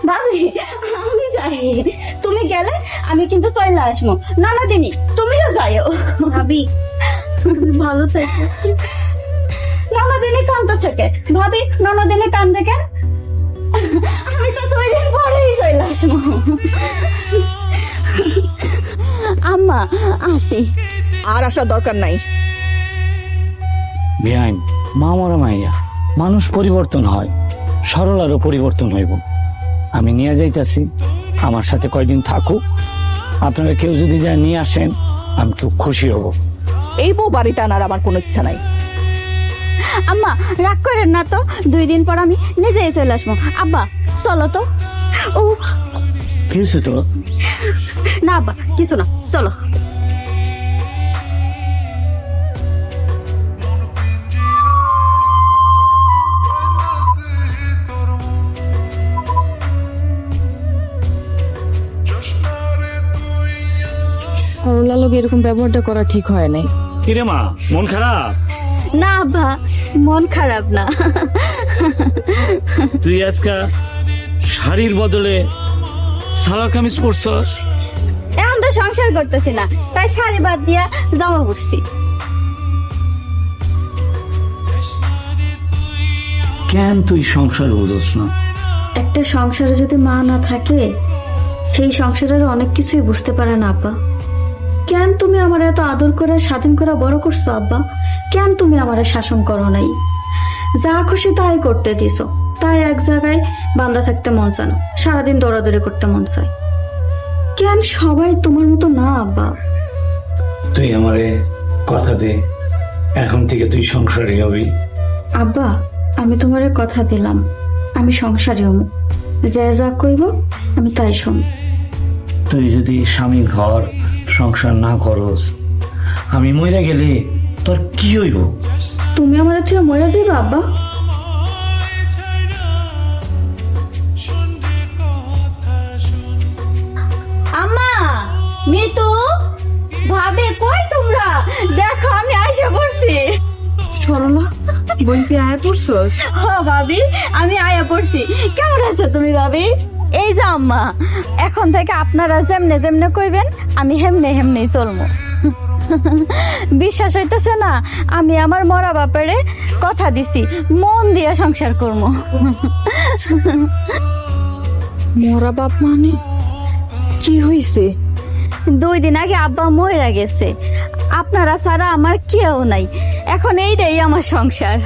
ভাবি আমি যাই, তুমি গেলে আমি কিন্তু চলে আসবো। ননদিনী তুমিও যাইও। ভাবি ভালো থেকো। ননদিনী কান্দতেছে কে? ভাবি ননদিনী কান্দে কেন? আমি তো 2 দিন পরেই চলে আসবো। আম্মা আসি। আর আসার দরকার নাই। বেআইন মা মরা মাইয়া, মানুষ পরিবর্তন হয়, সরলারও পরিবর্তন হইব। আমি নিয়ে যাইতাছি, আমার সাথে কয়দিন থাকুক। আপনারা কেউ যদি যায় নিয়ে আসেন, আমি খুব খুশি হব। এই বউ বাড়িতে আনার আমার কোনো ইচ্ছা নাই। আম্মা রাগ করেন না তো, 2 দিন পর আমি নিজেই চলে আসবো। আব্বা চলো তো। ও কি হয়েছে তো? না আব্বা কিছু না, চলো। সরলা লোক এরকম ব্যবহারটা করা ঠিক হয় নাই। কিরে মা, মন খারাপ? না আব্বা মন খারাপ না। তুই আজকা শাড়ির বদলে সালোয়ার কামিজ পরছস? এখন তো সংসার করতেছি না, তাই শাড়ি বাদ দিয়া জামা পরছি। কেন তুই সংসার বুঝছ না? একটা সংসারে যদি মা না থাকে, সেই সংসারের অনেক কিছুই বুঝতে পারে না আব্বা। কেন তুমি আমার এত আদর করে স্বাধীন করে বড় করছো আব্বা? কেন তুমি আমার শাসন করো নাই? যা খুশি তাই করতে দিছো, তাই এক জায়গায় বান্ধা থাকতে মন চায় না, সারাদিন দৌড়াদৌড়ি করতে মন চায়। কেন সবাই তোমার মতো না আব্বা? তুই আমারে কথা দে, এখন থেকে তুই সংসারে হবি। আব্বা আমি তোমার কথা দিলাম, আমি সংসারে হম, যে যা কইব আমি তাই শুন। তুই যদি স্বামীর ঘর সংসার না করস, আমি মরে গেলে তোর কি হইব? তুমি আমার তুই মরে যাইবা আব্বা? আম্মা, মিতু, ভাবে কই তোমরা? দেখো আমি আইসা পড়ছি। সরলা বোন কি আয় পড়ছস? হ ভাবি আমি আয়া পড়ছি। কেমন আছো তুমি ভাবি? এই যে আম্মা, এখন থেকে আপনারা যেমনে যেমনে কইবেন আমি হেমনে হেমনেই চলবো। বিশ্বাস হইতেছে না? আমি আমার মরা বাপারে কথা দিছি, মন দিয়া সংসার করবো। মরা বাপ মানে কি হইছে? 2 দিন আগে আব্বা মইরা গেছে, আপনারা ছাড়া আমার কেউ নাই, এখন এইটাই আমার সংসার।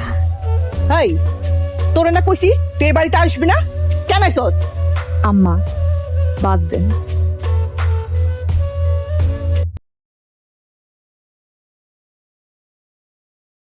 এই তোরে না কইছি তুই এই বাড়িতে আসবি না, কেন আইছস? আম্মা বাদ দেন,